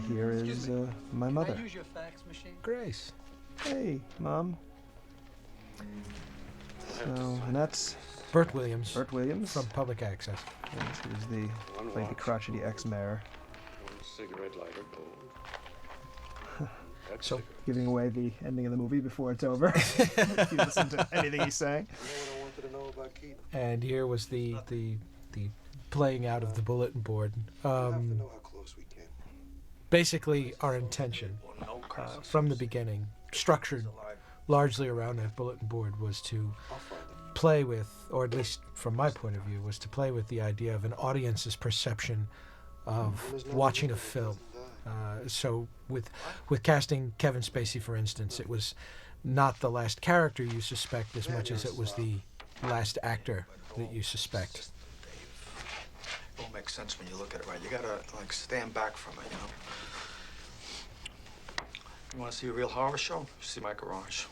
here is my mother. Can I use your fax machine? Grace. Hey, Mom. So, and that's Burt Williams. Burt Williams. From Public Access. Yes, he was played the crotchety ex-mayor. One cigarette lighter gold. So, giving away the ending of the movie before it's over. If you listen to anything he's saying. You know what I wanted to know about Keith? and here was the playing out of the bulletin board. I have to know how close we can. Basically, our intention from the beginning, structured largely around that bulletin board, was to play with, or at least from my point of view, was to play with the idea of an audience's perception of watching a film. So with casting Kevin Spacey, for instance, it was not the last character you suspect as much as it was the last actor that you suspect. It won't make sense when you look at it right. You gotta, like, stand back from it, you know? You wanna see a real horror show? See my garage.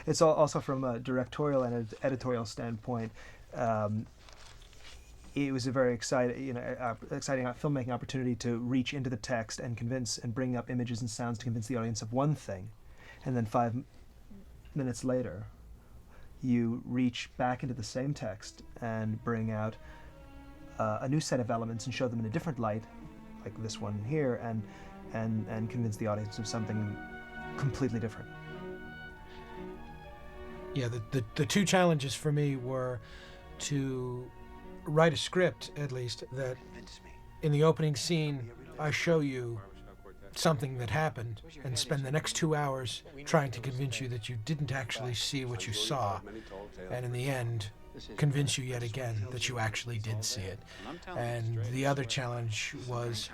It's also from a directorial and editorial standpoint. It was a very exciting filmmaking opportunity to reach into the text and convince and bring up images and sounds to convince the audience of one thing, and then 5 minutes later, you reach back into the same text and bring out a new set of elements and show them in a different light, like this one here, and convince the audience of something completely different. Yeah, the two challenges for me were to write a script, at least, that in the opening scene I show you something that happened and spend the next 2 hours trying to convince you that you didn't actually see what you saw, and in the end convince you yet again that you actually did see it. And the other challenge was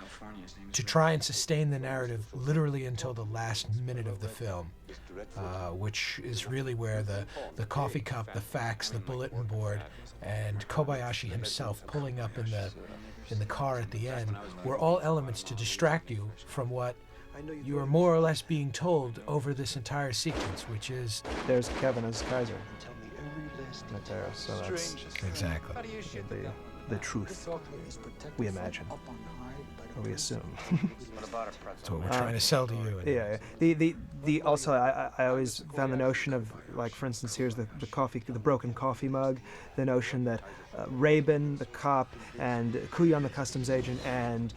to try and sustain the narrative literally until the last minute of the film, which is really where the coffee cup, the fax, the bulletin board, and Kobayashi himself pulling up in the car at the end were all elements to distract you from what you are more or less being told over this entire sequence, which is... There's Kevin as Kaiser. Right there, so that's exactly the truth we imagine, or we assume. That's what we're trying to sell to you. Yeah. Also, I always found the notion of, like, for instance, here's the broken coffee mug, the notion that Rabin, the cop, and Kuyan, the customs agent, and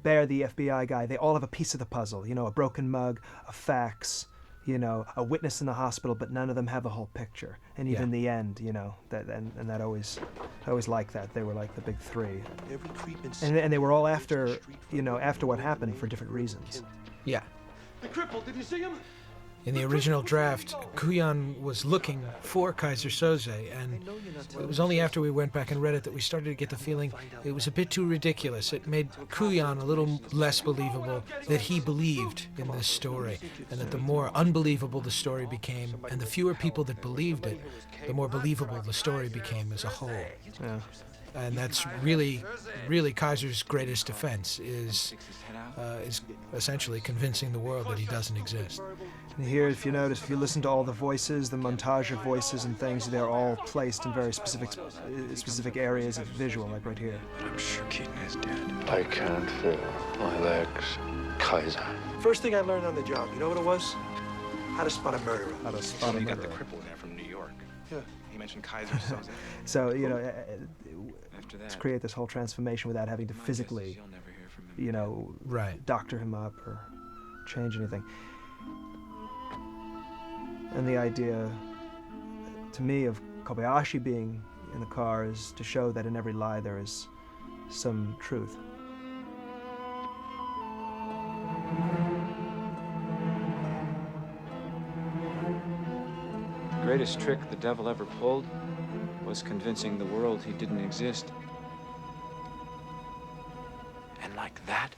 Bear, the FBI guy, they all have a piece of the puzzle. You know, a broken mug, a fax, you know, a witness in the hospital, but none of them have the whole picture. And even the end, you know, that I always liked that. They were like the big three. And they were all after what happened for different reasons. Yeah. The cripple, did you see him? In the original draft, Kuyan was looking for Kaiser Söze, and it was only after we went back and read it that we started to get the feeling it was a bit too ridiculous. It made Kuyan a little less believable that he believed in this story, and that the more unbelievable the story became, and the fewer people that believed it, the more believable the story became as a whole. Yeah. And that's really, really Kaiser's greatest defense, is essentially convincing the world that he doesn't exist. And here, if you notice, if you listen to all the voices, the montage of voices and things, they're all placed in very specific areas of visual, like right here. I'm sure Keaton is dead. I can't feel my legs. Kaiser. First thing I learned on the job, you know what it was? How to spot a murderer. How to spot a You got the murderer. cripple there from New York. Yeah. He mentioned Kaiser Söze. So, you know, After that, to create this whole transformation without having to my guess is physically, you'll never hear from him you again. know, Right. doctor him up or change anything. And the idea, to me, of Kobayashi being in the car is to show that in every lie there is some truth. The greatest trick the devil ever pulled was convincing the world he didn't exist. And like that,